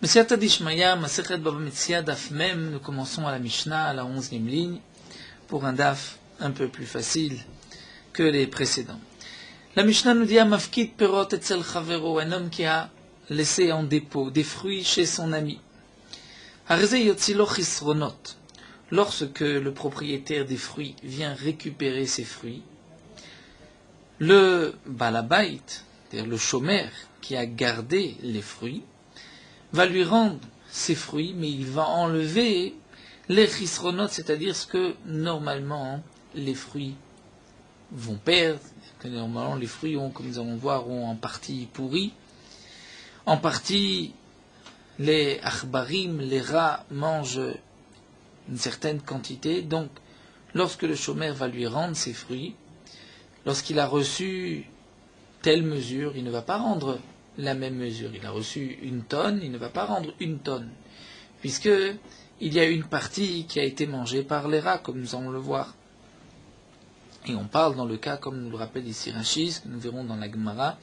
Mesiyata d'Ishmaya, Masechet Bava Metzia, Daf Mem, nous commençons à la Mishnah, à la 11e ligne, pour un Daf un peu plus facile que les précédents. La Mishnah nous dit Mafkid Perot Etzel Chavero, un homme qui a laissé en dépôt des fruits chez son ami. Harze Yotzilo Chisronot, lorsque le propriétaire des fruits vient récupérer ses fruits, le Balabait, c'est-à-dire le chômeur qui a gardé les fruits, va lui rendre ses fruits, mais il va enlever les chisronotes, c'est-à-dire ce que normalement les fruits vont perdre, que normalement les fruits ont, comme nous allons voir, ont en partie pourri, en partie les achbarim, les rats mangent une certaine quantité, donc lorsque le chômeur va lui rendre ses fruits, lorsqu'il a reçu telle mesure, il ne va pas rendre la même mesure. Il a reçu 1 tonne, il ne va pas rendre 1 tonne, puisque il y a une partie qui a été mangée par les rats, comme nous allons le voir. Et on parle dans le cas, comme nous le rappelle ici Rachis, que nous verrons dans la Gemara,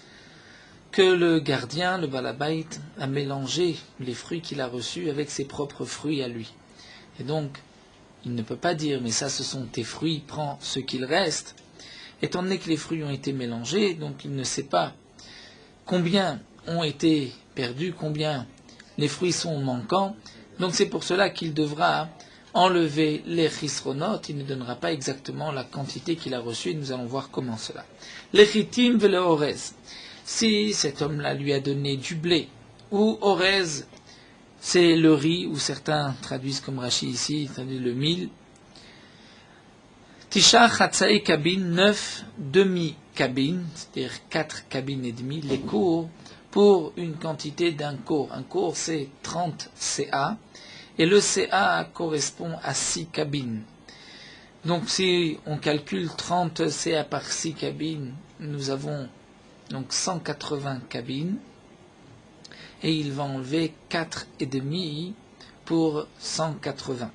que le gardien, le balabait, a mélangé les fruits qu'il a reçus avec ses propres fruits à lui. Et donc, il ne peut pas dire, mais ça ce sont tes fruits, prends ce qu'il reste. Étant donné que les fruits ont été mélangés, donc il ne sait pas combien ont été perdus, combien les fruits sont manquants. Donc c'est pour cela qu'il devra enlever les chisronotes. Il ne donnera pas exactement la quantité qu'il a reçue. Nous allons voir comment cela. Les chitim ve le orez. Si cet homme-là lui a donné du blé, ou orez, c'est le riz, ou certains traduisent comme Rachi ici, traduisent le mil. Tisha chatzae cabine, 9 demi-cabines, c'est-à-dire 4 cabines et demie, les cours, pour une quantité d'un cours. Un cours, c'est 30 CA, et le CA correspond à 6 cabines. Donc, si on calcule 30 CA par 6 cabines, nous avons donc 180 cabines, et il va enlever 4 et demi pour 180.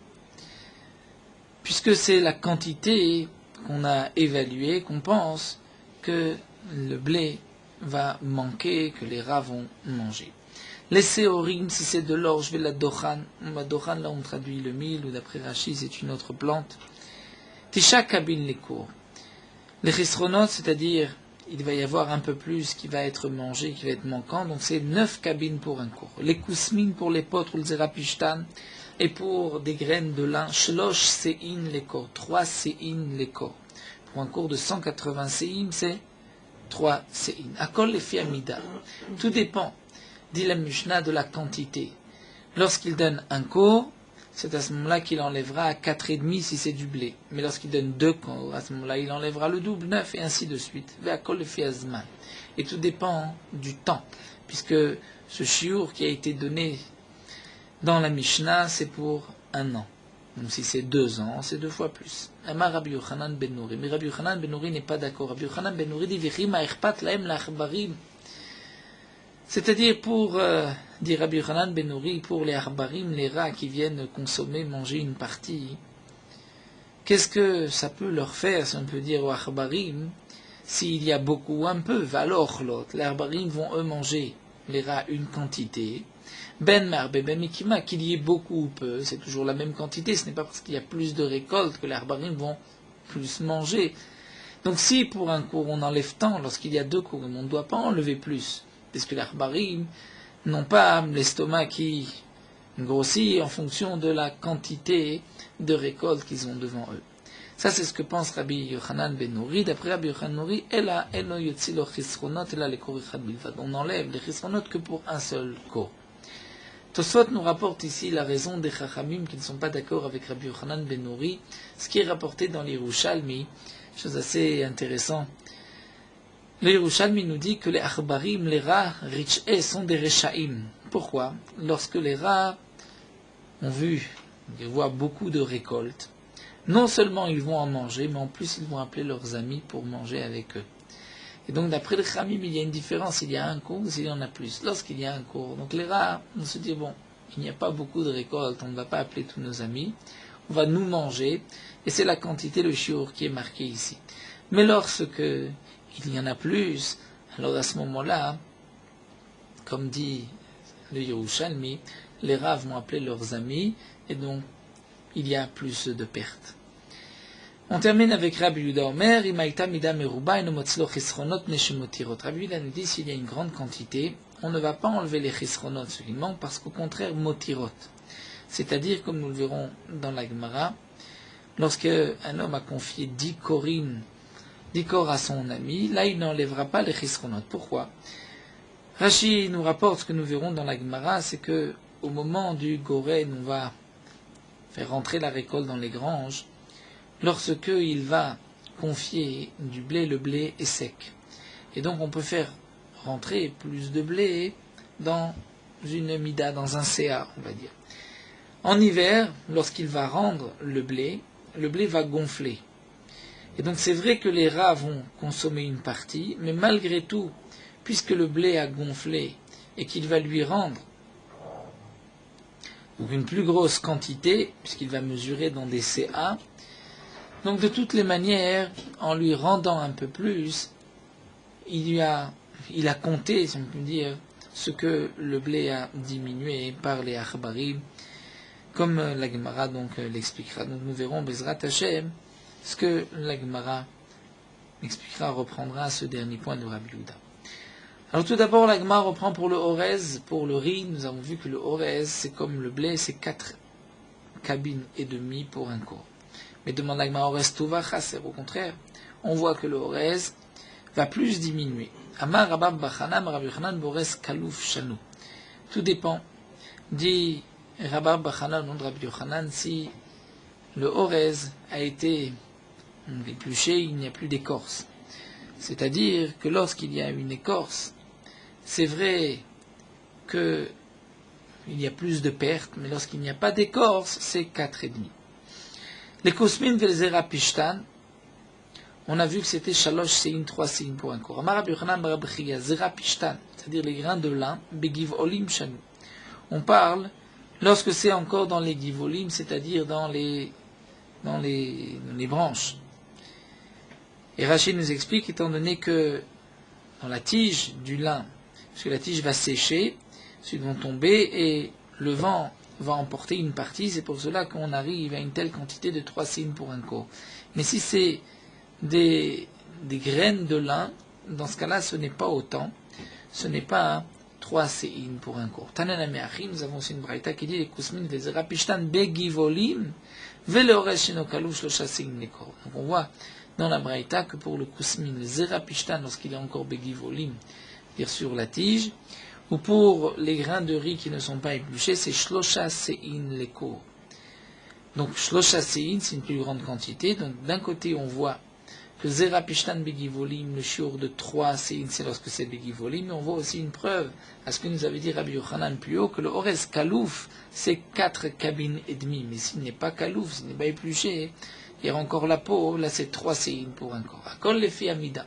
Puisque c'est la quantité qu'on a évaluée, qu'on pense que le blé va manquer, que les rats vont manger. Les séorim, si c'est de l'or, je vais la dochan. La dochan, là on traduit le mil, ou d'après Rachi, c'est une autre plante. Tisha kabin les cours. Les chisronotes, c'est-à-dire, il va y avoir un peu plus qui va être mangé, qui va être manquant, donc c'est 9 cabines pour un cours. Les kousmines pour les potres ou le zerapishtan, et pour des graines de lin, shlosh se'in les corps, 3 se'in les corps. Pour un cours de 180 se'in, c'est 3 se'in. Akol lefi amida. Tout dépend, dit la Mishnah, de la quantité. Lorsqu'il donne un cours, c'est à ce moment-là qu'il enlèvera à 4,5 si c'est du blé. Mais lorsqu'il donne 2 cours, à ce moment-là, il enlèvera le double, 9, et ainsi de suite. Akol lefi azman. Et tout dépend du temps, puisque ce shiur qui a été donné dans la Mishnah, c'est pour 1 an. Donc si c'est 2 ans, c'est 2 fois plus. Amar Rabbi Yochanan ben Nouri. Mais Rabbi Yochanan ben Nouri n'est pas d'accord. Rabbi Yochanan ben Nouri dit Vichima erpat laem lachbarim. C'est-à-dire pour, dit Rabbi Yochanan ben Nouri, pour les arbarim, les rats qui viennent consommer, manger une partie, qu'est-ce que ça peut leur faire, si on peut dire, aux arbarim, s'il y a beaucoup ou un peu, alors l'autre. Les arbarim vont eux manger, les rats, une quantité. Ben marbe, ben mikima, qu'il y ait beaucoup ou peu, c'est toujours la même quantité, ce n'est pas parce qu'il y a plus de récoltes que les arbarim vont plus manger. Donc si pour un cours on enlève tant, lorsqu'il y a 2 cours, on ne doit pas enlever plus, parce que les arbarim n'ont pas l'estomac qui grossit en fonction de la quantité de récoltes qu'ils ont devant eux. Ça c'est ce que pense Rabbi Yochanan ben Nouri. D'après Rabbi Yochanan ben Nouri, on enlève les chisronot que pour un seul cours. Tosfot nous rapporte ici la raison des Chachamim qui ne sont pas d'accord avec Rabbi Yochanan ben Nouri, ce qui est rapporté dans l'Yerushalmi, chose assez intéressante. L'Yerushalmi nous dit que les Achbarim, les rats, rich'e, sont des Rechaim. Pourquoi? Lorsque les rats ont vu, ils voient beaucoup de récoltes, non seulement ils vont en manger, mais en plus ils vont appeler leurs amis pour manger avec eux. Et donc, d'après les Khamim, il y a une différence, il y a un cours ou s'il y en a plus. Lorsqu'il y a un cours, donc les rats, on se dit, bon, il n'y a pas beaucoup de récoltes, on ne va pas appeler tous nos amis, on va nous manger, et c'est la quantité, le shiur qui est marqué ici. Mais lorsque il y en a plus, alors à ce moment-là, comme dit le Yerushalmi, les Rav vont appeler leurs amis, et donc il y a plus de pertes. On termine avec Rabbi Yehuda Omer, Imaïta mida meruba eno motzlo chisronot neshemotirot. Rabbi Yehuda nous dit, s'il y a une grande quantité, on ne va pas enlever les chisronot, ce qui manque, parce qu'au contraire, motirot. C'est-à-dire, comme nous le verrons dans la Gemara, lorsque un homme a confié 10 corps à son ami, là il n'enlèvera pas les chisronot. Pourquoi? Rashi nous rapporte ce que nous verrons dans la Gemara, c'est que au moment du Goren, on va faire rentrer la récolte dans les granges. Lorsque il va confier du blé, le blé est sec. Et donc on peut faire rentrer plus de blé dans une mida, dans un CA, on va dire. En hiver, lorsqu'il va rendre le blé va gonfler. Et donc c'est vrai que les rats vont consommer une partie, mais malgré tout, puisque le blé a gonflé et qu'il va lui rendre donc une plus grosse quantité, puisqu'il va mesurer dans des CA, donc de toutes les manières, en lui rendant un peu plus, il a compté, si on peut dire, ce que le blé a diminué par les achbarim, comme la Gemara donc l'expliquera. Donc nous verrons Bezrat Hashem ce que la Gemara expliquera, reprendra ce dernier point de Rabbi Yehuda. Alors tout d'abord, la Gemara reprend pour le orez, pour le riz. Nous avons vu que le orez, c'est comme le blé, c'est 4 cabines et demie pour un corps. Mais demande la Gemara, orez tova chaser, au contraire, on voit que le orez va plus diminuer. Amar Rabab Bachanam, Rabbi Yochanan, Borez Kalouf Shanu. Tout dépend, dit Rabab Bachanam, nom de Rabbi Yochanan, si le orez a été épluché, il n'y a plus d'écorce. C'est-à-dire que lorsqu'il y a une écorce, c'est vrai qu'il y a plus de pertes, mais lorsqu'il n'y a pas d'écorce, c'est 4,5. Les kosmin velzera pishtan, on a vu que c'était shalosh sein, 3 sein pour un corps. Amar Rabbi Yochanan bar Rabbi Chia, zera pishtan, c'est-à-dire les grains de lin, begiv olim shanu. On parle lorsque c'est encore dans les givolim, c'est-à-dire dans les branches. Et Rachid nous explique, étant donné que dans la tige du lin, parce que la tige va sécher, ensuite vont tomber et le vent va emporter une partie, c'est pour cela qu'on arrive à une telle quantité de 3 signes pour un corps. Mais si c'est des graines de lin, dans ce cas-là, ce n'est pas autant, ce n'est pas 3 signes pour un corps. Tanan Me'achim, nous avons aussi une braïta qui dit les kusmin vezera pishtan begivolim ve'leores sheno kaluv shlosha signes les corps. Donc on voit dans la braïta que pour le kusmin, le zera pishtan, lorsqu'il est encore begivolim, c'est-à-dire sur la tige, ou pour les grains de riz qui ne sont pas épluchés, c'est shlosha sein leko. Donc shlosha sein, c'est une plus grande quantité. Donc d'un côté, on voit que zera pishtan begivolim, le shiur de 3 sein, c'est lorsque c'est begivolim, mais on voit aussi une preuve à ce que nous avait dit Rabbi Yochanan plus haut, que le orez kalouf, c'est 4 cabines et demie. Mais s'il n'est pas kalouf, s'il n'est pas épluché, il y a encore la peau, là c'est 3 sein pour un corps. Akol les fi amida.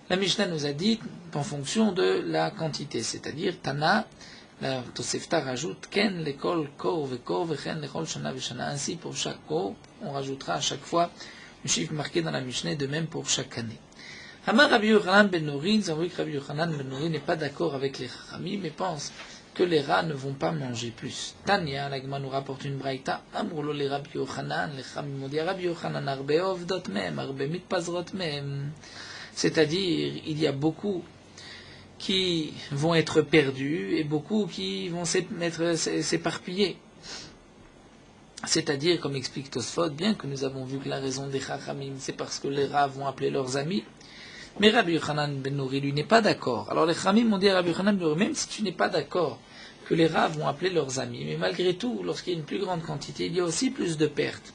La Mishnah nous a dit en fonction de la quantité, c'est-à-dire Tana, la Tosefta rajoute Ken l'école kor vekor vechen l'école shana veshana. Ainsi pour chaque kor, on rajoutera à chaque fois un chiffre marqué dans la Mishnah, de même pour chaque année. Amar Rabbi Yochanan ben Nuri, nous avons vu que Rabbi Yochanan ben Nuri n'est pas d'accord avec les Chachamim, mais pense que les rats ne vont pas manger plus. Tanya, la Gemara nous rapporte une braïta, Amrolo les Rabbi Yochanan, les Chachamim ont dit Rabbi Yochanan arbe ovdot mem, arbe mitpazrot mem. C'est-à-dire, il y a beaucoup qui vont être perdus et beaucoup qui vont s'éparpiller. C'est-à-dire, comme explique Tosfot, bien que nous avons vu que la raison des Chachamim, c'est parce que les rats vont appeler leurs amis, mais Rabbi Yochanan ben Nuri, lui, n'est pas d'accord. Alors les Chachamim ont dit à Rabbi Yochanan ben Nuri, même si tu n'es pas d'accord que les rats vont appeler leurs amis, mais malgré tout, lorsqu'il y a une plus grande quantité, il y a aussi plus de pertes.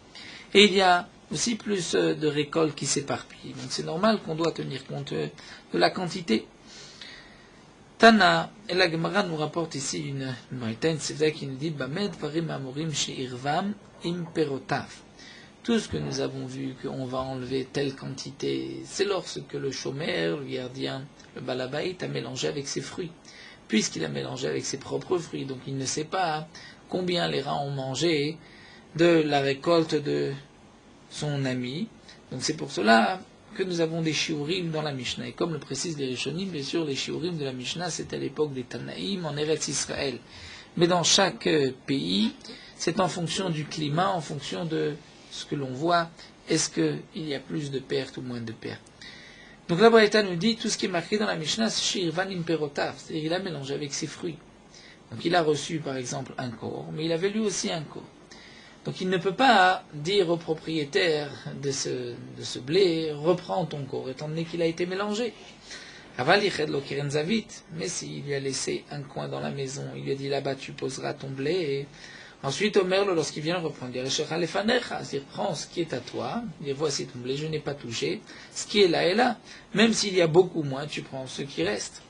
Et il y a aussi plus de récoltes qui s'éparpillent. Donc c'est normal qu'on doit tenir compte de la quantité. Tana, et la Gemara nous rapporte ici une c'est vrai qui nous dit Bamed varim amorim she'irvam imperotav. Tout ce que nous avons vu, qu'on va enlever telle quantité, c'est lorsque le chômeur, le gardien, le balabait a mélangé avec ses fruits. Puisqu'il a mélangé avec ses propres fruits, donc il ne sait pas combien les rats ont mangé de la récolte de son ami. Donc c'est pour cela que nous avons des shiurim dans la Mishnah. Et comme le précisent les Rishonim, bien sûr, les shiurim de la Mishnah, c'était à l'époque des Tanaïm en Eretz Israël. Mais dans chaque pays, c'est en fonction du climat, en fonction de ce que l'on voit, est-ce qu'il y a plus de pertes ou moins de pertes. Donc la Braïta nous dit, tout ce qui est marqué dans la Mishnah, c'est Shirvan Imperotav, c'est-à-dire il a mélangé avec ses fruits. Donc il a reçu par exemple un corps, mais il avait lui aussi un corps. Donc il ne peut pas dire au propriétaire de ce blé, reprends ton corps, étant donné qu'il a été mélangé. Mais s'il lui a laissé un coin dans la maison, il lui a dit là-bas tu poseras ton blé, et ensuite Omer, lorsqu'il vient le reprendre, il dit prends ce qui est à toi, il dit voici ton blé, je n'ai pas touché, ce qui est là, même s'il y a beaucoup moins, tu prends ce qui reste.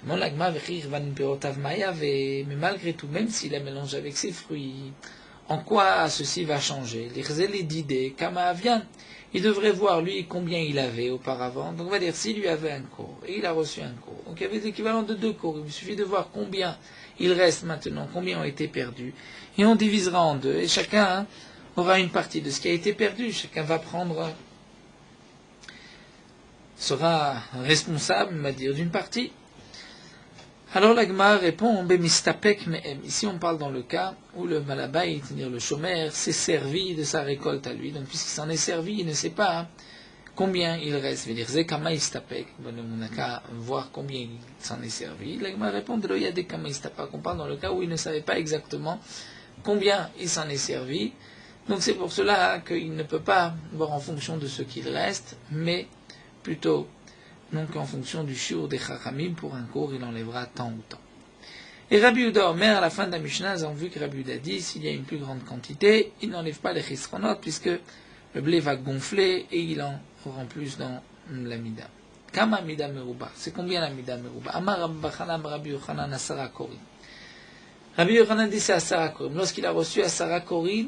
Mais malgré tout, même s'il a mélangé avec ses fruits, en quoi ceci va changer? Il devrait voir lui combien il avait auparavant. Donc on va dire s'il lui avait un corps et il a reçu un corps. Donc il y avait l'équivalent de 2 corps. Il suffit de voir combien il reste maintenant, combien ont été perdus. Et on divisera en 2. Et chacun aura une partie de ce qui a été perdu. Chacun va sera responsable, on va dire, d'une partie. Alors la Gemara répond, ici on parle dans le cas où le malabait, c'est-à-dire le chômeur, s'est servi de sa récolte à lui. Donc puisqu'il s'en est servi, il ne sait pas combien il reste. Dire on n'a qu'à voir combien il s'en est servi. La Gemara répond, on parle dans le cas où il ne savait pas exactement combien il s'en est servi. Donc c'est pour cela qu'il ne peut pas voir en fonction de ce qu'il reste, mais plutôt donc en fonction du shiur des Chachamim, pour un cours, il enlèvera tant ou tant. Et Rabbi Yehuda Omer, à la fin de la Mishnah, nous avons vu que Rabbi Yehuda dit, s'il y a une plus grande quantité, il n'enlève pas les chisronot, puisque le blé va gonfler et il en aura plus dans la mida. Kama mida meruba, c'est combien la mida meruba? Amar Rabbi Yochanan Asara Korin. Rabbi Yochanan dit c'est Asara Korin. Lorsqu'il a reçu Asara Korin,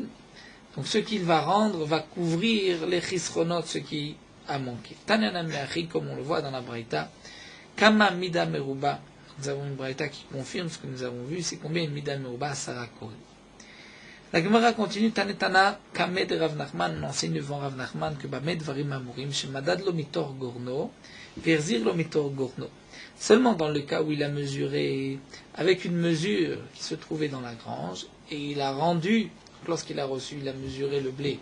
donc ce qu'il va rendre va couvrir les chisronot, ce qui a manqué. Tanana Meachi, comme on le voit dans la Braïta, Kama Mida Meruba, nous avons une Braïta qui confirme ce que nous avons vu, c'est combien une Mida Meruba Asara Korin. La Gemara continue, Tanetana Kamed Rav Nachman, on enseigne devant Rav Nachman que Bamed Varim Amurim, Shemadad lo mitor gorno, Verzir lo mitor gorno. Seulement dans le cas où il a mesuré avec une mesure qui se trouvait dans la grange, et il a rendu, lorsqu'il a reçu, il a mesuré le blé,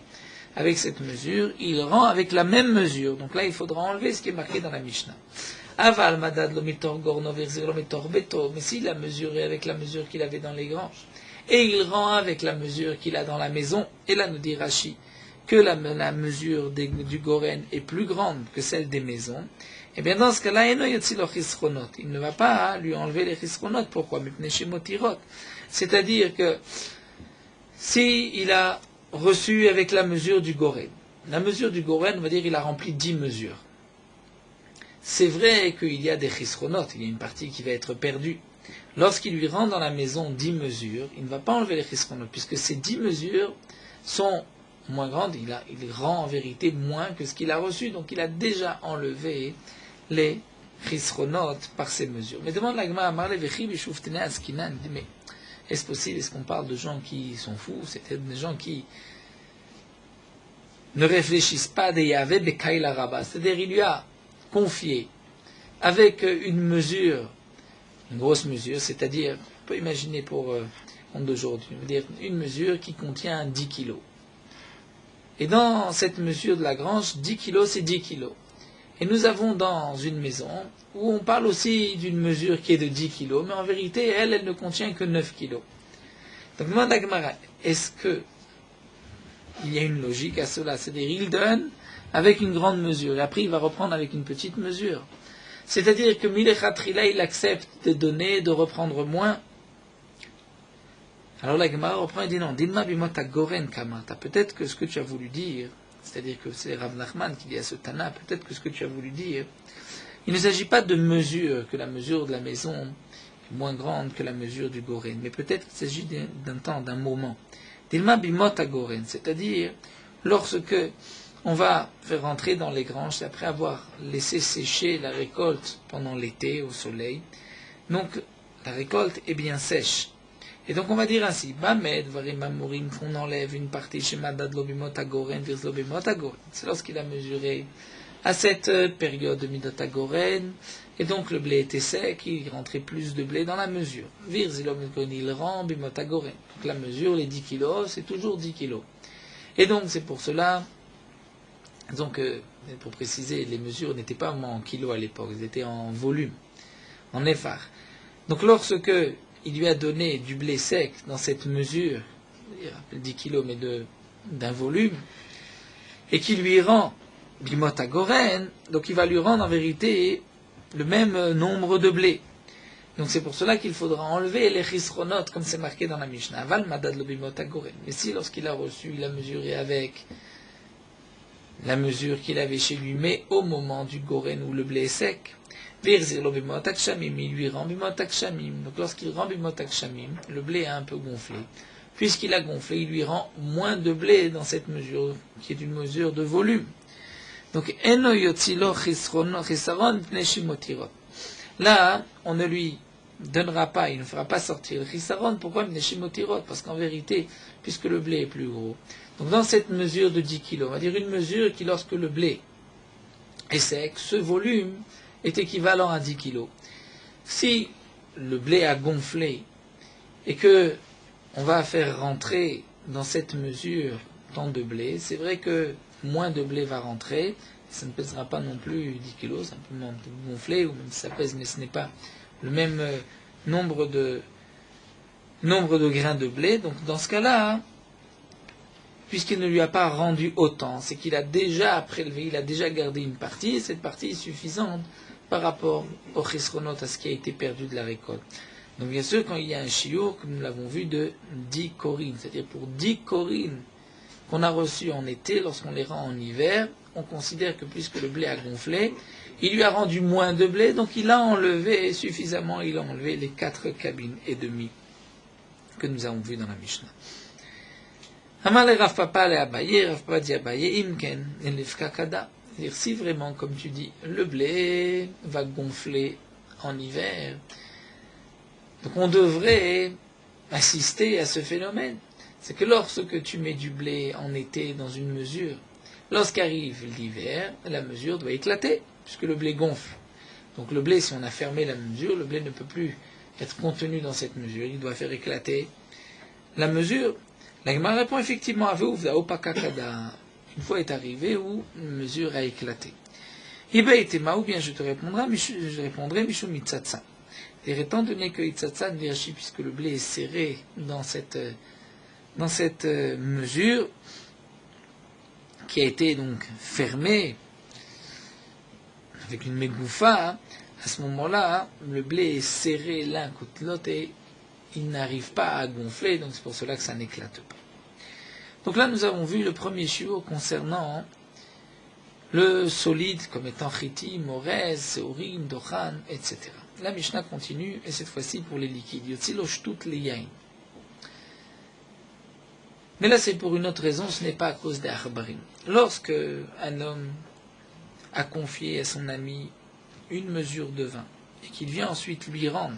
avec cette mesure, il rend avec la même mesure. Donc là, il faudra enlever ce qui est marqué dans la Mishnah. Aval madad lo mitor gorno verzir lo mitor beto. Mais s'il a mesuré avec la mesure qu'il avait dans les granges, et il rend avec la mesure qu'il a dans la maison, et là nous dit Rashi que la mesure du goren est plus grande que celle des maisons, et bien dans ce cas-là, il ne va pas lui enlever les chisronot. Pourquoi? C'est-à-dire que si il a reçu avec la mesure du goren. La mesure du goren, on va dire, il a rempli 10 mesures. C'est vrai qu'il y a des chisronot, il y a une partie qui va être perdue. Lorsqu'il lui rend dans la maison 10 mesures, il ne va pas enlever les chisronot, puisque ces 10 mesures sont moins grandes, il rend en vérité moins que ce qu'il a reçu, donc il a déjà enlevé les chisronot par ces mesures. Mais demande la Gemara, Marle Vechi Bishouftene Askinan, il dit, mais est-ce possible? Est-ce qu'on parle de gens qui sont fous? C'est des gens qui ne réfléchissent pas des Yahvé Bekaïla Rabba. C'est-à-dire, il lui a confié avec une mesure, une grosse mesure, c'est-à-dire, on peut imaginer pour compte d'aujourd'hui, on veut dire une mesure qui contient 10 kilos. Et dans cette mesure de la grange, 10 kilos, c'est 10 kilos. Et nous avons dans une maison où on parle aussi d'une mesure qui est de 10 kilos, mais en vérité, elle ne contient que 9 kilos. Donc, demande à Gemara, est-ce que il y a une logique à cela? C'est-à-dire, il donne avec une grande mesure, et après il va reprendre avec une petite mesure. C'est-à-dire que Milechatrila, il accepte de donner, de reprendre moins. Alors la Gemara reprend et dit non, Dilma bimota goren kamata. Peut-être que ce que tu as voulu dire, c'est-à-dire que c'est Rav Nachman qui dit à ce Tana, peut-être que ce que tu as voulu dire, il ne s'agit pas de mesure, que la mesure de la maison est moins grande que la mesure du goren, mais peut-être qu'il s'agit d'un temps, d'un moment. Dilma bimota goren, c'est-à-dire lorsque on va faire rentrer dans les granges, après avoir laissé sécher la récolte pendant l'été au soleil, donc la récolte est bien sèche. Et donc on va dire ainsi, Bamed, Varim Amurim, qu'on enlève une partie chez Madad Lobimot Agoren, Virs Lobimot Agoren. C'est lorsqu'il a mesuré à cette période de Midot HaGoren, et donc le blé était sec, il rentrait plus de blé dans la mesure. Vir Zilom il rend Bimot HaGoren. Donc la mesure, les 10 kilos, c'est toujours 10 kilos. Et donc c'est pour cela, donc pour préciser, les mesures n'étaient pas en kilos à l'époque, elles étaient en volume, en effar. Donc lorsque il lui a donné du blé sec dans cette mesure, 10 kilos mais d'un volume, et qu'il lui rend Bimot HaGoren, donc il va lui rendre en vérité le même nombre de blé. Donc c'est pour cela qu'il faudra enlever les chisronot, comme c'est marqué dans la Mishnah. Aval madad lo Bimot HaGoren. Mais si lorsqu'il a reçu, il a mesuré avec la mesure qu'il avait chez lui, mais au moment du Goren où le blé est sec, Virzir lo Bimot HaGshamim, il lui rend Bimot HaGshamim. Donc lorsqu'il rend Bimot HaGshamim, le blé a un peu gonflé. Puisqu'il a gonflé, il lui rend moins de blé dans cette mesure, qui est une mesure de volume. Donc, eno yotzilo chisaron pneshimotirot. Là, on ne lui donnera pas, il ne fera pas sortir le chisaron. Pourquoi pneshimotirot? Parce qu'en vérité, puisque le blé est plus gros. Donc, dans cette mesure de 10 kilos, on va dire une mesure qui, lorsque le blé est sec, ce volume est équivalent à 10 kilos. Si le blé a gonflé et que on va faire rentrer dans cette mesure tant de blé, c'est vrai que moins de blé va rentrer, ça ne pèsera pas non plus 10 kilos, c'est un peu gonflé, ou même si ça pèse, mais ce n'est pas le même nombre de grains de blé. Donc dans ce cas-là, puisqu'il ne lui a pas rendu autant, c'est qu'il a déjà prélevé, il a déjà gardé une partie, et cette partie est suffisante par rapport au chisronot, à ce qui a été perdu de la récolte. Donc bien sûr, quand il y a un chiour, comme nous l'avons vu, de 10 korines, c'est-à-dire pour 10 korines qu'on a reçues en été, lorsqu'on les rend en hiver, on considère que puisque le blé a gonflé, il lui a rendu moins de blé, donc il a enlevé suffisamment, il a enlevé les 4 cabines et demie que nous avons vues dans la Mishnah. Amale Rav Papa le Abaye, Rav Papa dit Abaye, Imken, Elifka Kada. C'est-à-dire, si vraiment, comme tu dis, le blé va gonfler en hiver, donc on devrait assister à ce phénomène. C'est que lorsque tu mets du blé en été dans une mesure, lorsqu'arrive l'hiver, la mesure doit éclater, puisque le blé gonfle. Donc le blé, si on a fermé la mesure, le blé ne peut plus être contenu dans cette mesure, il doit faire éclater la mesure. La Gemara répond effectivement à une fois est arrivé où une mesure a éclaté. Iba etema, ou bien je répondrai Mishum Itzatsa. Et étant donné que Itzatsa Nirashi, puisque le blé est serré dans cette mesure, qui a été donc fermée avec une mégoufa, à ce moment-là, le blé est serré l'un contre l'autre et il n'arrive pas à gonfler, donc c'est pour cela que ça n'éclate pas. Donc là, nous avons vu le premier shiur concernant le solide comme étant chiti, morez, seorim, dochan, etc. La Mishnah continue, et cette fois-ci pour les liquides. Yotzilosh toutes les yain. Mais là, c'est pour une autre raison, ce n'est pas à cause des arbarim. Lorsque un homme a confié à son ami une mesure de vin, et qu'il vient ensuite lui rendre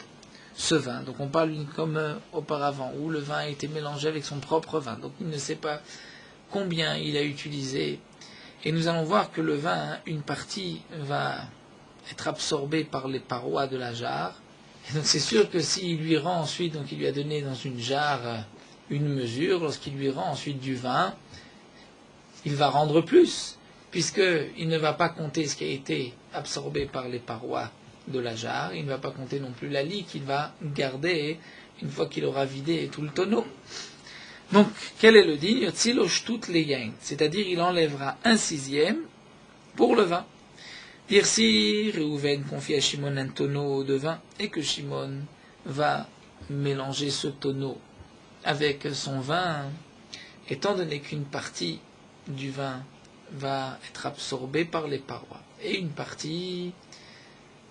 ce vin, donc on parle comme auparavant, où le vin a été mélangé avec son propre vin, donc il ne sait pas combien il a utilisé, et nous allons voir que le vin, une partie va être absorbée par les parois de la jarre, et donc c'est sûr que s'il lui rend ensuite, donc il lui a donné dans une jarre une mesure, lorsqu'il lui rend ensuite du vin, il va rendre plus, puisqu'il ne va pas compter ce qui a été absorbé par les parois de la jarre, il ne va pas compter non plus la lie qu'il va garder une fois qu'il aura vidé tout le tonneau. Donc, quel est le din? Yotzilosh toutes les yain, c'est-à-dire il enlèvera 1/6 pour le vin. Dire si Réhouven confie à Shimon un tonneau de vin et que Shimon va mélanger ce tonneau avec son vin, étant donné qu'une partie du vin va être absorbée par les parois et une partie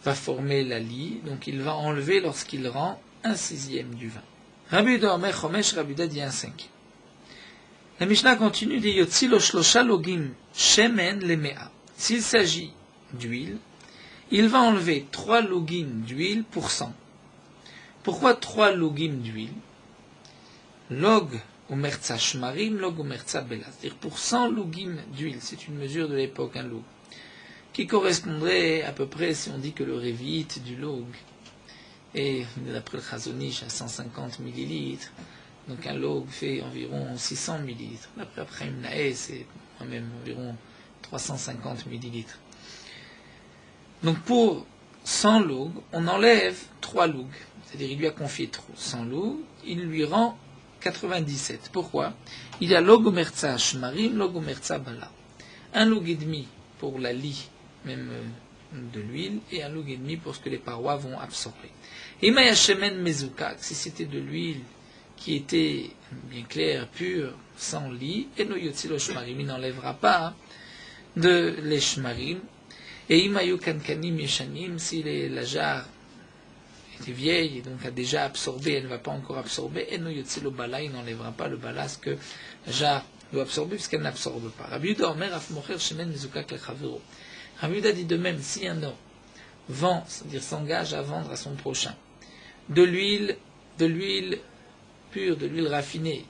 va former la lie, donc il va enlever lorsqu'il rend 1/6 du vin. Rabbi Yehuda Omer Chomesh, Rabbi Yehuda dit 1/5. La Mishnah continue de Yotzilo Shlosha Logim Shemen Lemea. S'il s'agit d'huile, il va enlever 3 logim d'huile pour 100. Pourquoi 3 logim d'huile? Log umertza shmarim, log umertza bela. C'est-à-dire pour 100 logim d'huile, c'est une mesure de l'époque, un log, qui correspondrait à peu près, si on dit que le révite du log est, d'après le Chazonish, à 150 millilitres, donc un log fait environ 600 millilitres. D'après Abraham Naé, c'est même environ 350 millilitres. Donc pour 100 logs, on enlève 3 logs. C'est-à-dire il lui a confié 100 logs, il lui rend 97. Pourquoi? Il y a log omertza shmarim, log omertza bala. Un log et demi pour la lie, même de l'huile, et un log et demi pour ce que les parois vont absorber. Et maya shemen mezukak, si c'était de l'huile qui était bien claire, pure, sans lie, et no yotzilo shmarim, il n'enlèvera pas de les shmarim. Et imayu kankanim yeshanim, si la jarre était vieille et donc a déjà absorbé, elle ne va pas encore absorber, et no yotzilo bala, il n'enlèvera pas le bala, ce que la jarre doit absorber puisqu'elle n'absorbe pas. Rabbi Yehuda omer af mocher shemen mezukak lechavero. Rabbi Yehuda dit de même, si un homme vend, c'est-à-dire s'engage à vendre à son prochain, de l'huile pure, de l'huile raffinée,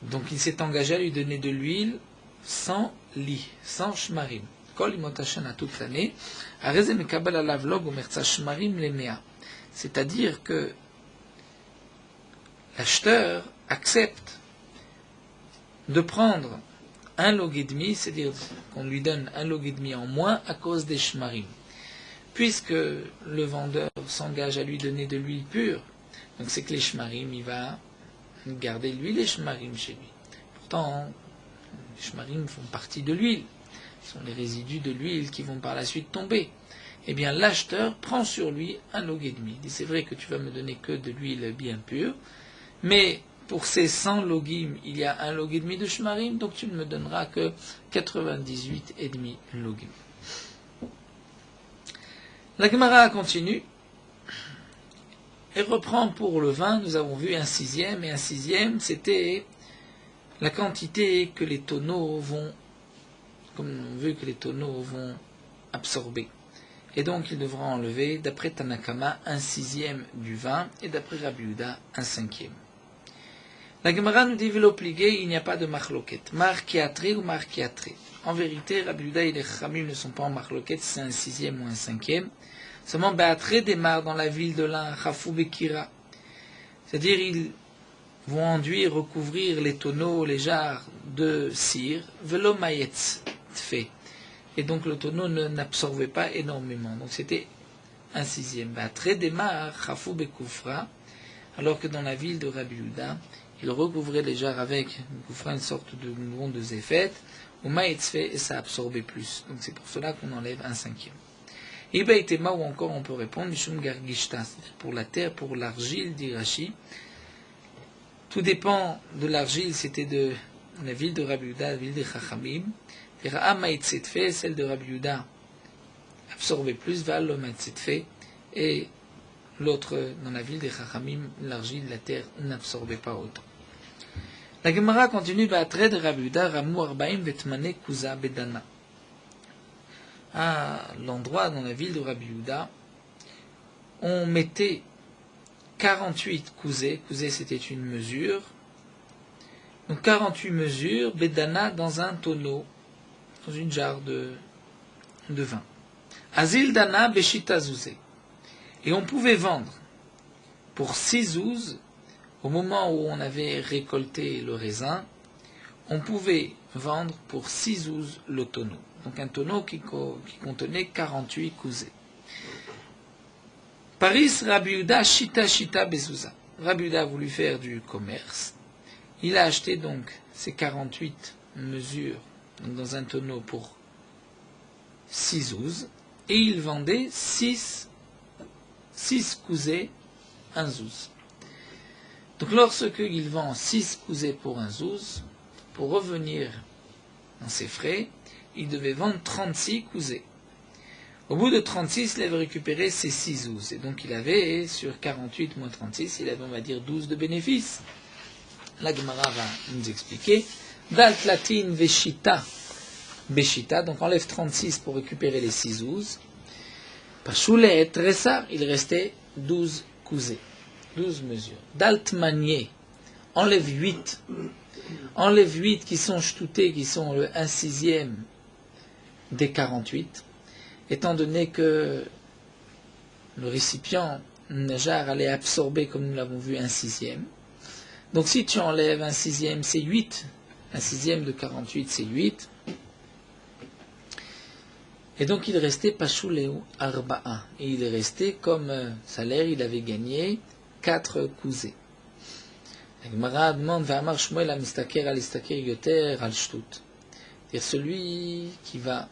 donc il s'est engagé à lui donner de l'huile sans lit, sans shmarim. Kol imotachana toute l'année, areze mekabel alav log omertza shmarim lemea. C'est-à-dire que l'acheteur accepte de prendre un log et demi, c'est-à-dire qu'on lui donne un log et demi en moins à cause des shmarim. Puisque le vendeur s'engage à lui donner de l'huile pure, donc c'est que les shmarim, il va garder l'huile et shmarim chez lui. Pourtant, les shmarim font partie de l'huile. Ce sont les résidus de l'huile qui vont par la suite tomber. Eh bien, l'acheteur prend sur lui un log et demi. Il dit, c'est vrai que tu vas me donner que de l'huile bien pure, mais pour ces 100 logim, il y a un log et demi de shmarim, donc tu ne me donneras que 98 et demi logim. La Gemara continue et reprend pour le vin. Nous avons vu un sixième, et un sixième, c'était la quantité que les tonneaux vont, comme on veut que les tonneaux vont absorber. Et donc il devra enlever, d'après Tanakama, un sixième du vin, et d'après Rabbi Yehuda, un cinquième. La Gemara nous dit, Vélopligé, il n'y a pas de marloquette. Markiatré ou markiatré. En vérité, Rabbi Yehuda et les Chachamim ne sont pas en marloquette, c'est un sixième ou un cinquième. Seulement, Béatré démarre dans la ville de l'Ain, Chafou Bekira. C'est-à-dire, ils vont enduire, recouvrir les tonneaux, les jarres de cire, Velo Mayetz Tfe. Et donc, le tonneau n'absorbait pas énormément. Donc, c'était un sixième. Béatré démarre, Chafou Bekoufra, alors que dans la ville de Rabbi Yehuda, ils recouvraient les jarres avec une sorte de goudron de zéphet, ou Mayetz et ça absorbait plus. Donc, c'est pour cela qu'on enlève un cinquième. Iba et Tema, ou encore on peut répondre, Mishum Gargishta, c'est-à-dire pour la terre, pour l'argile, dit Rashi. Tout dépend de l'argile, c'était de la ville de Rabbi Yehuda, la ville des Chachamim. Celle de Rabbi Yehuda absorbait plus, et l'autre, dans la ville des Chachamim, l'argile, la terre, n'absorbait pas autant. La Gemara continue, Ba'atre de Rabbi Yehuda, Ramu Arbaim Vetmane Kuza Bedana. À l'endroit dans la ville de Rabbi Yehuda, on mettait 48 cousées. Cousées, c'était une mesure. Donc 48 mesures, Bedana, dans un tonneau, dans une jarre de vin. Azil Dana Beshita Zouzé. Et on pouvait vendre pour 6 zouz, au moment où on avait récolté le raisin, on pouvait vendre pour 6 zouz le tonneau. Donc un tonneau qui contenait 48 cousées. Paris, Rabbi Yehuda, Shita Bezouza. Rabbi Yehuda a voulu faire du commerce. Il a acheté donc ces 48 mesures donc dans un tonneau pour 6 zouz, et il vendait 6 cousées, 1 zouz. Donc lorsque il vend 6 cousées pour 1 zouz, pour revenir dans ses frais, il devait vendre 36 cousées. Au bout de 36, il avait récupéré ses 6 zouz. Et donc il avait, sur 48 moins 36, il avait, on va dire, 12 de bénéfices. La Gemara va nous expliquer. Dal Tlatin Veshita Beshita, donc enlève 36 pour récupérer les 6 zouz. Pachoulet et Tressar, il restait 12 cousées, 12 mesures. Dalt Manier, enlève 8. Enlève 8 qui sont ch'toutés, qui sont le 1/6 des 48, étant donné que le récipient Najar allait absorber, comme nous l'avons vu, un sixième. Donc si tu enlèves un sixième, c'est 8. Un sixième de 48, c'est 8. Et donc il restait Pashuleu Arba'a. Et il est resté comme salaire, il avait gagné 4 cousées. La Gemara demande Va'amar Shmuel amistaker alistaker yoter al shtut. C'est-à-dire celui qui va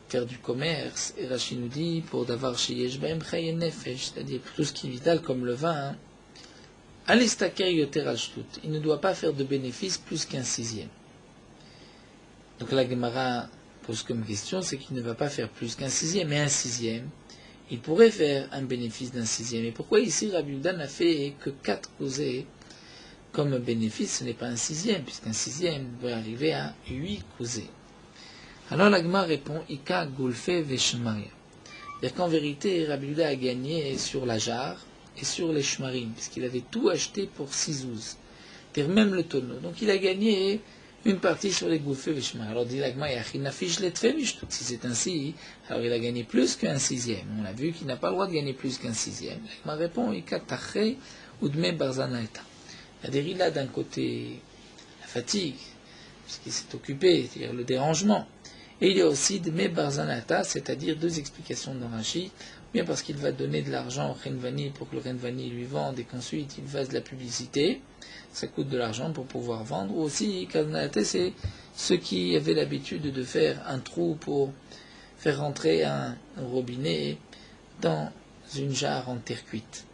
faire du commerce, et Rachid nous dit pour d'avoir sheyesh b'hem chaye nefesh, c'est-à-dire tout ce qui est vital comme le vin, alistaker yoter al shtut. Il ne doit pas faire de bénéfice plus qu'un sixième. Donc la Gemara pose comme question, c'est qu'il ne va pas faire plus qu'un sixième, mais un sixième, il pourrait faire un bénéfice d'un sixième. Et pourquoi ici Rabbi Yehuda n'a fait que 4 causées comme bénéfice, ce n'est pas un sixième, puisqu'un sixième devrait arriver à 8 causées. Alors la Gemara répond, Ika Gulfe Veshmaria. C'est-à-dire qu'en vérité, Rabbi Yehuda a gagné sur la jarre et sur les shmarim, puisqu'il avait tout acheté pour 6 ouz. C'est-à-dire même le tonneau. Donc il a gagné une partie sur les Gulfe Veshmaria. Alors dit la Gemara, si c'est ainsi, alors il a gagné plus qu'un sixième. On a vu qu'il n'a pas le droit de gagner plus qu'un sixième. La Gemara répond, Ika Tache Udme Barzanaeta. C'est-à-dire il a d'un côté la fatigue, puisqu'il s'est occupé, c'est-à-dire le dérangement. Et il y a aussi de Dme Barzanata, c'est-à-dire 2 explications dans Rashi, bien parce qu'il va donner de l'argent au Renvani pour que le Renvani lui vende et qu'ensuite il fasse de la publicité, ça coûte de l'argent pour pouvoir vendre, ou aussi Barzanata, c'est ceux qui avaient l'habitude de faire un trou pour faire rentrer un robinet dans une jarre en terre cuite.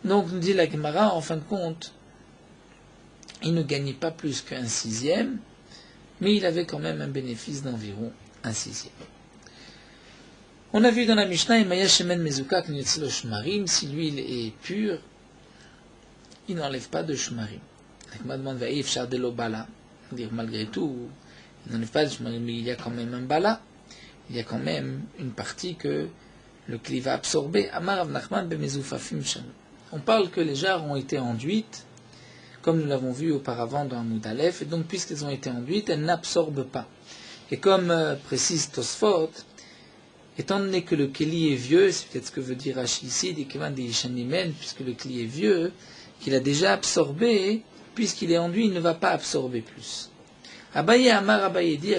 Donc, nous dit la Gemara, en fin de compte, il ne gagnait pas plus qu'un sixième, mais il avait quand même un bénéfice d'environ un sixième. On a vu dans la Mishnah, si l'huile est pure, il n'enlève pas de shmarim. La Gemara demande, dire malgré tout, il n'enlève pas de shmarim, mais il y a quand même un bala, il y a quand même une partie que le kli va absorber. On parle que les jarres ont été enduites, comme nous l'avons vu auparavant dans Amoud Aleph, et donc puisqu'elles ont été enduites, elles n'absorbent pas. Et comme précise Tosfot, étant donné que le keli est vieux, c'est peut-être ce que veut dire Rashi ici, puisque le keli est vieux, qu'il a déjà absorbé, puisqu'il est enduit, il ne va pas absorber plus. Abaye Amar Abaye dit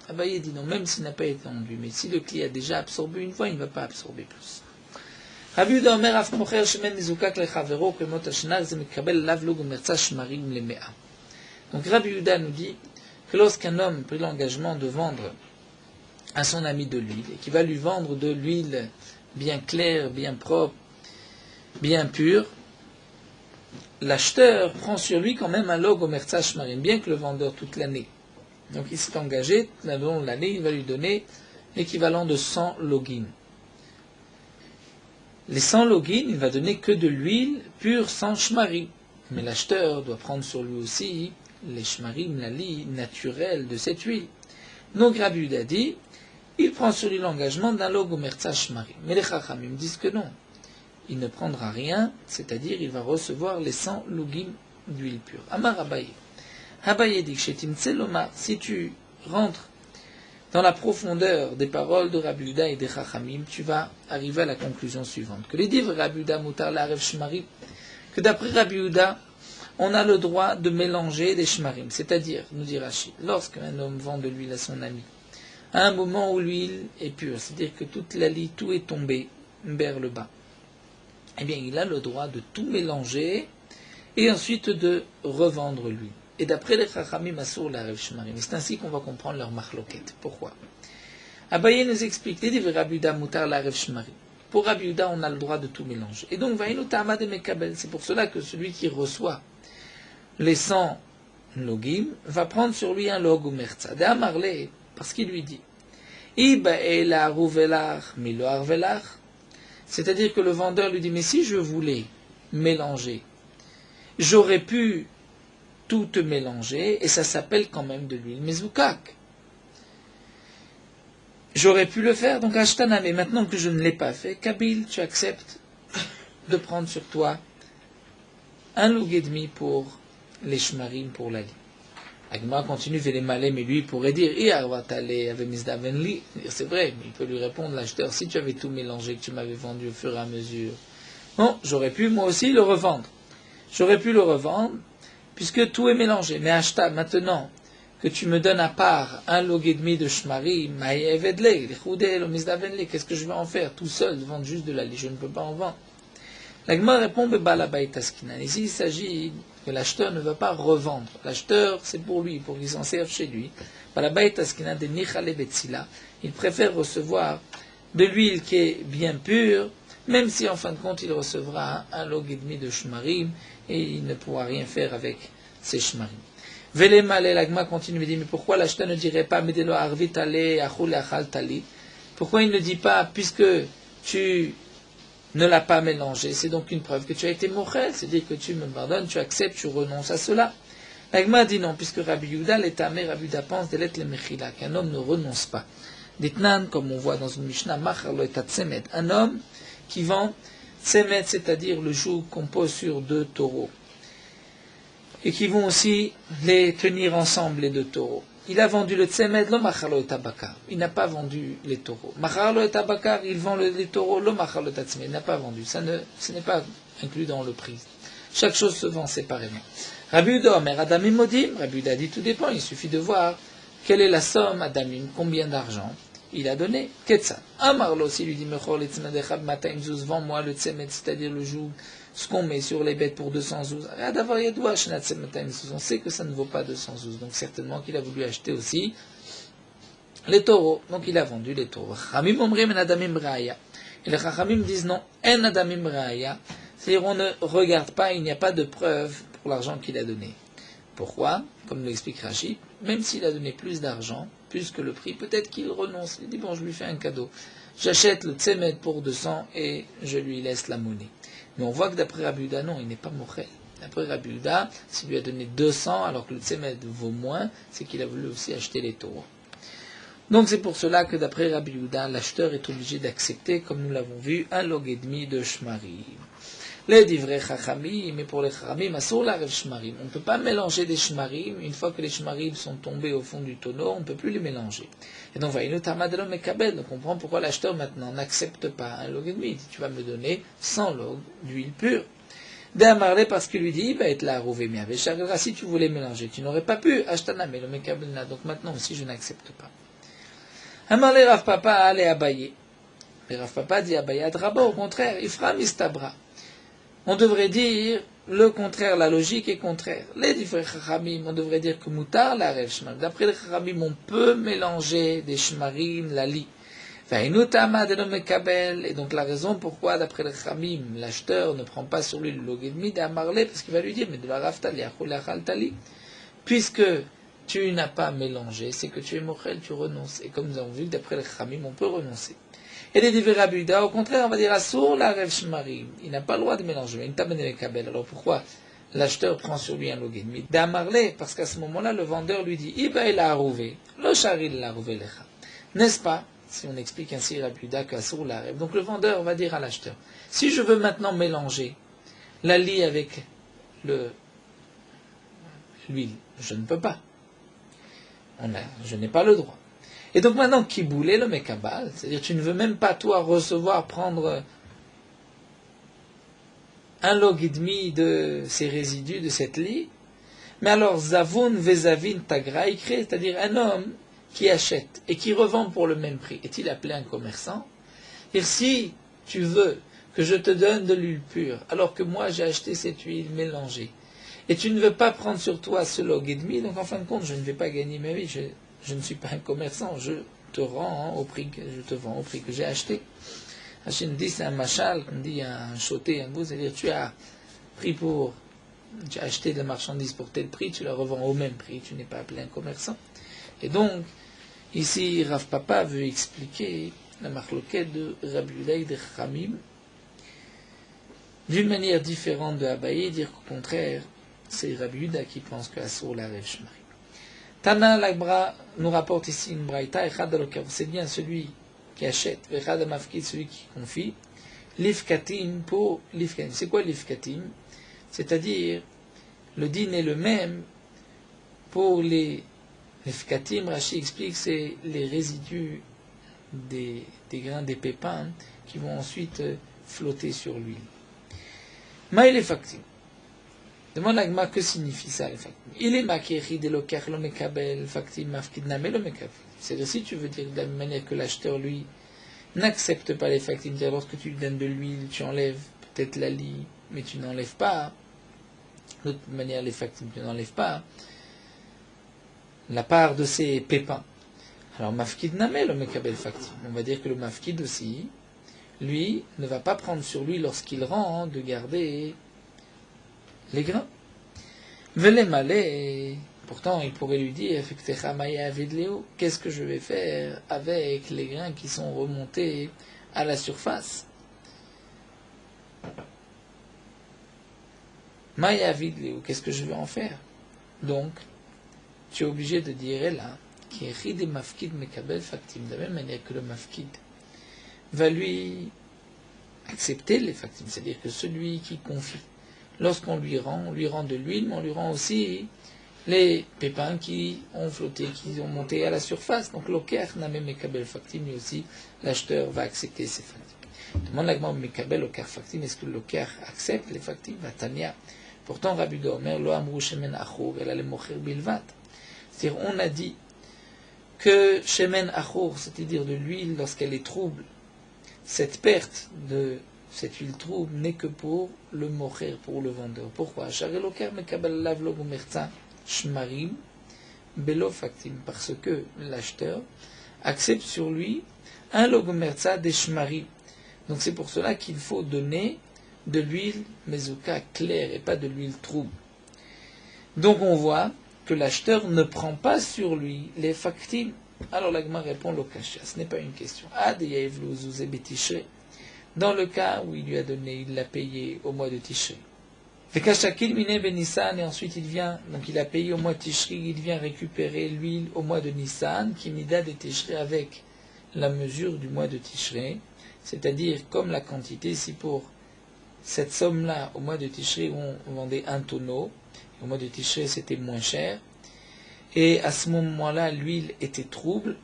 Abaye dit non, même s'il n'a pas été enduit, mais si le keli a déjà absorbé une fois, il ne va pas absorber plus. Rabbi Yehuda Omer af mocher shemen mizukak lechavero kemot hashnar ze mikabel lav lug umertza shmarim lemea. Donc Rabbi Yehuda nous dit que lorsqu'un homme prit l'engagement de vendre à son ami de l'huile, et qui va lui vendre de l'huile bien claire, bien propre, bien pure, l'acheteur prend sur lui quand même un log umertza shmarim, bien que le vendeur toute l'année. Donc il s'est engagé, tout au long de l'année, il va lui donner l'équivalent de 100 logim. Les 100 login, il va donner que de l'huile pure sans shmarim. Mais l'acheteur doit prendre sur lui aussi les shmarim, la lie naturelle de cette huile. Donc Rabbi Yehuda dit, il prend sur lui l'engagement d'un log umertza shmarim. Mais les chachamim disent que non. Il ne prendra rien, c'est-à-dire il va recevoir les 100 logim d'huile pure. Amar Abaye. Abaye dit, si tu rentres dans la profondeur des paroles de Rabbi Yehuda et des Chachamim, tu vas arriver à la conclusion suivante. Que les livres Rabbi Yehuda Mutar La'arev Shmarim, que d'après Rabbi Yehuda, on a le droit de mélanger des Shmarim. C'est-à-dire, nous dit Rashi, lorsqu'un homme vend de l'huile à son ami, à un moment où l'huile est pure, c'est-à-dire que toute la lie, tout est tombé vers le bas, eh bien, il a le droit de tout mélanger et ensuite de revendre l'huile. Et d'après les Chachamim Asur La'arev Shmarim, c'est ainsi qu'on va comprendre leur marloquette. Pourquoi? Abaye nous explique, les livres Rabbi Yehuda Mutar La'arev Shmarim. Pour Rabbi Yehuda, on a le droit de tout mélanger. Et donc, Vaïnu Ta'amad et Mekabel, c'est pour cela que celui qui reçoit les 100 logim va prendre sur lui un log umertza. De Amarle, parce qu'il lui dit, Iba ela ruvelach milo arvelach. C'est-à-dire que le vendeur lui dit, mais si je voulais mélanger, j'aurais pu tout mélanger, et ça s'appelle quand même de l'huile mezukak. J'aurais pu le faire, donc Ashtana, mais maintenant que je ne l'ai pas fait, Kabil, tu acceptes de prendre sur toi un log et demi pour les shmarim, pour la lie. Agma continue, fait les malais, mais lui pourrait dire, c'est vrai, mais il peut lui répondre, l'acheteur, si tu avais tout mélangé, que tu m'avais vendu au fur et à mesure, bon, j'aurais pu moi aussi le revendre. J'aurais pu le revendre, puisque tout est mélangé. Mais acheta, maintenant, que tu me donnes à part un log et demi de shmari, qu'est-ce que je vais en faire tout seul, vendre juste de la lit, je ne peux pas en vendre. L'agma répond, ici il s'agit que l'acheteur ne va pas revendre. L'acheteur, c'est pour lui, pour qu'il s'en serve chez lui. Il préfère recevoir de l'huile qui est bien pure, même si en fin de compte il recevra un log et demi de shmarim et il ne pourra rien faire avec ces shmarim. L'agma continue et dit, mais pourquoi l'acheteur ne dirait pas pourquoi il ne dit pas, puisque tu ne l'as pas mélangé, c'est donc une preuve que tu as été mochel, c'est-à-dire que tu me pardonnes, tu acceptes, tu renonces à cela. L'agma dit non, puisque Rabbi Yehuda, l'étamé, Rabbi Yehuda pense de l'être le mechila, qu'un homme ne renonce pas. Ditnan, comme on voit dans une Mishnah, machar lo etat tzemet, un homme qui vend tzemet, c'est-à-dire le joug qu'on pose sur deux taureaux, et qui vont aussi les tenir ensemble, les deux taureaux. Il a vendu le tzemed, lo machar lo etabakar. Il n'a pas vendu les taureaux. Machar lo etabakar, il vend les taureaux, lo machar lo tatzmed. Il n'a pas vendu. Ce n'est pas inclus dans le prix. Chaque chose se vend séparément. Rabbi Yehuda Omer Adamim Modim. Rabbi Yehuda dit tout dépend. Il suffit de voir quelle est la somme Adamim, combien d'argent il a donné. Ketsa. Amar lo, s'il lui dit mechor le tzemed echad mataim zuz, vends-moi le tzemed, c'est-à-dire le joug, ce qu'on met sur les bêtes pour 200 zouz. On sait que ça ne vaut pas 200 zouz. Donc certainement qu'il a voulu acheter aussi les taureaux. Donc il a vendu les taureaux. Chachamim omrim en adamim raya. Et les chachamim disent non, en adamim raya. C'est-à-dire on ne regarde pas, il n'y a pas de preuve pour l'argent qu'il a donné. Pourquoi? Comme l'explique Rashi, même s'il a donné plus d'argent, plus que le prix, peut-être qu'il renonce. Il dit bon, je lui fais un cadeau. J'achète le tzemed pour 200 et je lui laisse la monnaie. Mais on voit que d'après Rabbi Yehuda, non, il n'est pas mochel. D'après Rabbi Yehuda, s'il lui a donné 200 alors que le tzemed vaut moins, c'est qu'il a voulu aussi acheter les taureaux. Donc c'est pour cela que d'après Rabbi Yehuda, l'acheteur est obligé d'accepter, comme nous l'avons vu, un log et demi de shmarim. Les divrei chachamim, mais pour les chachamim, asur l'arev shmarim. On ne peut pas mélanger des shmarim. Une fois que les shmarim sont tombés au fond du tonneau, on ne peut plus les mélanger. Et donc, on comprend pourquoi l'acheteur maintenant n'accepte pas un log et demi. Il dit, tu vas me donner 100 logs d'huile pure. D'amarlé parce qu'il lui dit, va être là, rouvé mais avec chagra, si tu voulais mélanger, tu n'aurais pas pu. Ashtana, mais le mekabelna. Donc maintenant aussi, je n'accepte pas. Amarlé Rav Papa allait abayer. Mais Rav Papa dit abayer adraba, au contraire, Ifra mistabra. On devrait dire le contraire, la logique est contraire. Les différents chachamim, on devrait dire que mutar la rev shmarim. D'après les chachamim, on peut mélanger des shmarim, la li. Et donc la raison pourquoi, d'après les chachamim, l'acheteur ne prend pas sur lui le log et demi d'Amarlé, parce qu'il va lui dire, mais de la raftali, tali, puisque tu n'as pas mélangé, c'est que tu es mochel, tu renonces. Et comme nous avons vu, d'après les chachamim, on peut renoncer. Et les divers Rabbi Yehuda, au contraire, on va dire Assour la rev shmarim. Il n'a pas le droit de mélanger. Alors pourquoi l'acheteur prend sur lui un log et demi d'Amarlé? Parce qu'à ce moment-là, le vendeur lui dit Iba il a arrouvé, lo charil la arrouvé lecha. N'est-ce pas? Si on explique ainsi Rabbi Yehuda qu'Assour la rev. Donc le vendeur va dire à l'acheteur si je veux maintenant mélanger la lie avec l'huile, je ne peux pas. Je n'ai pas le droit. Et donc maintenant, kiboulé le mekabal, c'est-à-dire tu ne veux même pas toi prendre un log et demi de ces résidus de cette lie, mais alors zavun vezavin tagra ikre, c'est-à-dire un homme qui achète et qui revend pour le même prix, est-il appelé un commerçant? Et si tu veux que je te donne de l'huile pure, alors que moi j'ai acheté cette huile mélangée, et tu ne veux pas prendre sur toi ce log et demi, donc en fin de compte je ne vais pas gagner ma vie, je ne suis pas un commerçant, je te vends au prix que j'ai acheté. Hachim dit c'est un machal, on dit un choté, un goût, c'est-à-dire tu as acheté de la marchandise pour tel prix, tu la revends au même prix, tu n'es pas appelé un commerçant. Et donc, ici, Rav Papa veut expliquer la marloquette de Rabbi Yehuda et de Chachamim d'une manière différente de Abaye, dire qu'au contraire, c'est Rabbi Yehuda qui pense que Assour la rev shmarim. Tana l'Agbra nous rapporte ici une braïta, c'est bien celui qui achète, celui qui confie, l'ifkatim pour l'ifkatim. C'est quoi l'ifkatim? C'est-à-dire, le din est le même Pour les fkatim, Rashi explique c'est les résidus des grains des pépins qui vont ensuite flotter sur l'huile. Ma il est faktim. Demande à Gma que signifie ça, le faktim. Il est makeri de lokar lo mekabel faktim mafkid name lo mekabel. C'est-à-dire si tu veux dire de la même manière que l'acheteur, lui, n'accepte pas les faktim, c'est-à-dire lorsque tu lui donnes de l'huile, tu enlèves peut-être la lie, mais tu n'enlèves pas. De toute manière, les faktim, tu n'enlèves pas la part de ces pépins. Alors, mafkid name le mekabel faktim. On va dire que le mafkid aussi, lui, ne va pas prendre sur lui lorsqu'il rend de garder les grains. Vele malé. Pourtant, il pourrait lui dire, qu'est-ce que je vais faire avec les grains qui sont remontés à la surface? Maya vidleu, qu'est-ce que je vais en faire? Donc, tu es obligé de dire là, qui est de mafkid mekabel faktim, de la même manière que le mafkid va lui accepter les faktim, c'est-à-dire que celui qui confie, lorsqu'on lui rend de l'huile, mais on lui rend aussi les pépins qui ont flotté, qui ont monté à la surface. Donc l'oker n'a même mekabel faktim, mais aussi l'acheteur va accepter ces faktim. Demande l'agma mekabel oker faktim, est-ce que l'oker accepte les faktim? Vatania. Pourtant Rabbi Omer lo amru shemen achur el ale mocher bilvat. C'est-à-dire on a dit que shemen achur, c'est-à-dire de l'huile lorsqu'elle est trouble, cette perte de cette huile trouble n'est que pour le mocher, pour le vendeur. Pourquoi? Parce que l'acheteur accepte sur lui un logomerza des shmarim. Donc c'est pour cela qu'il faut donner de l'huile mezouka claire et pas de l'huile trouble. Donc on voit que l'acheteur ne prend pas sur lui les faktim. Alors l'agma répond l'okasha, ce n'est pas une question. Dans le cas où il lui a donné, il l'a payé au mois de Tishrei. Et ensuite il a payé au mois de Tishrei, il vient récupérer l'huile au mois de Nissan, qui mida de Tishrei avec la mesure du mois de Tishrei, c'est-à-dire comme la quantité, si pour cette somme-là, au mois de Tishrei, on vendait un tonneau, au mois de Tishrei c'était moins cher, et à ce moment-là, l'huile était trouble.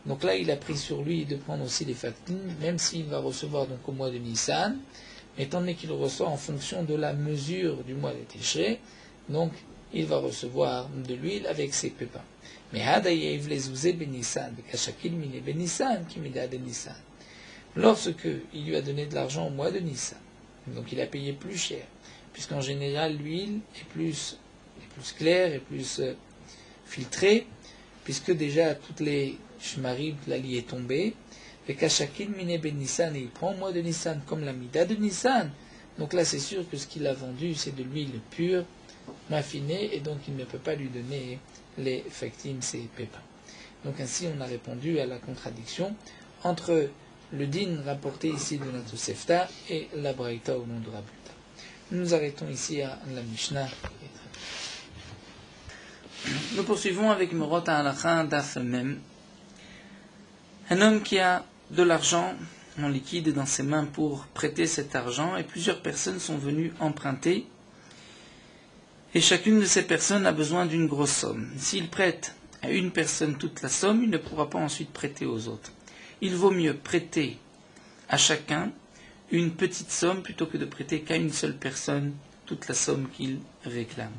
Donc là, il a pris sur lui de prendre aussi les faktim, même s'il va recevoir donc au mois de Nissan, étant donné qu'il reçoit en fonction de la mesure du mois de Tishrei, donc il va recevoir de l'huile avec ses pépins. Mais lorsque il lui a donné de l'argent au mois de Nissan, donc il a payé plus cher, puisqu'en général l'huile est plus claire et plus filtrée, puisque déjà toutes les shmarim, la lie est tombée, et Kashakin mine ben Nissan, et il prend au mois de Nissan comme la mida de Nissan. Donc là c'est sûr que ce qu'il a vendu c'est de l'huile pure, affinée, et donc il ne peut pas lui donner les faktim, ses pépins. Donc ainsi on a répondu à la contradiction entre le din rapporté ici de notre Sefta et la Braïta au nom de Rabuta. Nous nous arrêtons ici à la Mishnah. Nous poursuivons avec Morot Halacha Daf Mem. Un homme qui a de l'argent en liquide dans ses mains pour prêter cet argent, et plusieurs personnes sont venues emprunter, et chacune de ces personnes a besoin d'une grosse somme. S'il prête à une personne toute la somme, il ne pourra pas ensuite prêter aux autres. Il vaut mieux prêter à chacun une petite somme plutôt que de prêter qu'à une seule personne toute la somme qu'il réclame.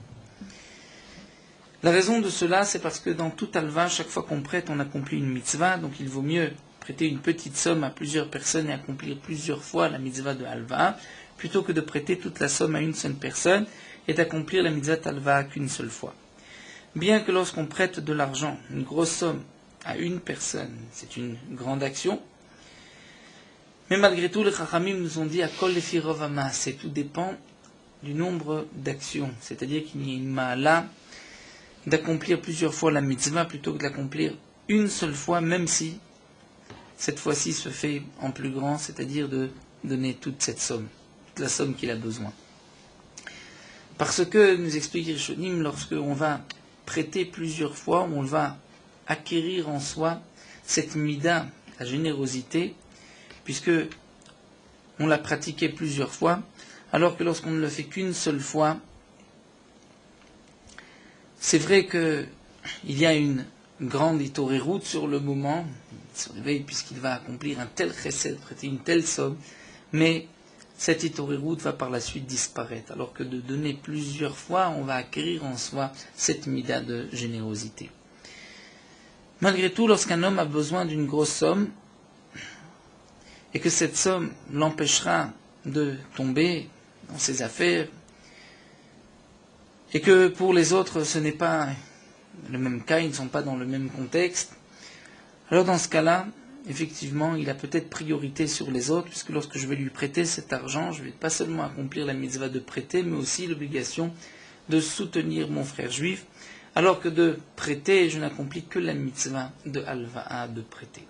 La raison de cela, c'est parce que dans tout alva, chaque fois qu'on prête, on accomplit une mitzvah, donc il vaut mieux prêter une petite somme à plusieurs personnes et accomplir plusieurs fois la mitzvah de alva, plutôt que de prêter toute la somme à une seule personne et d'accomplir la mitzvah d'alva qu'une seule fois. Bien que lorsqu'on prête de l'argent, une grosse somme, à une personne, c'est une grande action, mais malgré tout, les Chachamim nous ont dit à Kol Lefi Rov Hamaaseh, tout dépend du nombre d'actions, c'est-à-dire qu'il y a une ma'ala d'accomplir plusieurs fois la mitzvah plutôt que de l'accomplir une seule fois, même si cette fois-ci se fait en plus grand, c'est-à-dire de donner toute cette somme, toute la somme qu'il a besoin. Parce que, nous explique Rishonim, lorsque on va prêter plusieurs fois, on va acquérir en soi cette mida, la générosité, puisque on l'a pratiquée plusieurs fois, alors que lorsqu'on ne le fait qu'une seule fois, c'est vrai qu'il y a une grande itoréroute sur le moment, il se réveille puisqu'il va accomplir un tel chesed, prêter une telle somme, mais cette itoréroute va par la suite disparaître, alors que de donner plusieurs fois, on va acquérir en soi cette mida de générosité. Malgré tout, lorsqu'un homme a besoin d'une grosse somme, et que cette somme l'empêchera de tomber dans ses affaires, et que pour les autres ce n'est pas le même cas, ils ne sont pas dans le même contexte, alors dans ce cas-là, effectivement, il a peut-être priorité sur les autres, puisque lorsque je vais lui prêter cet argent, je ne vais pas seulement accomplir la mitzvah de prêter, mais aussi l'obligation de soutenir mon frère juif, alors que de prêter, je n'accomplis que la mitzvah de halva'a, de prêter.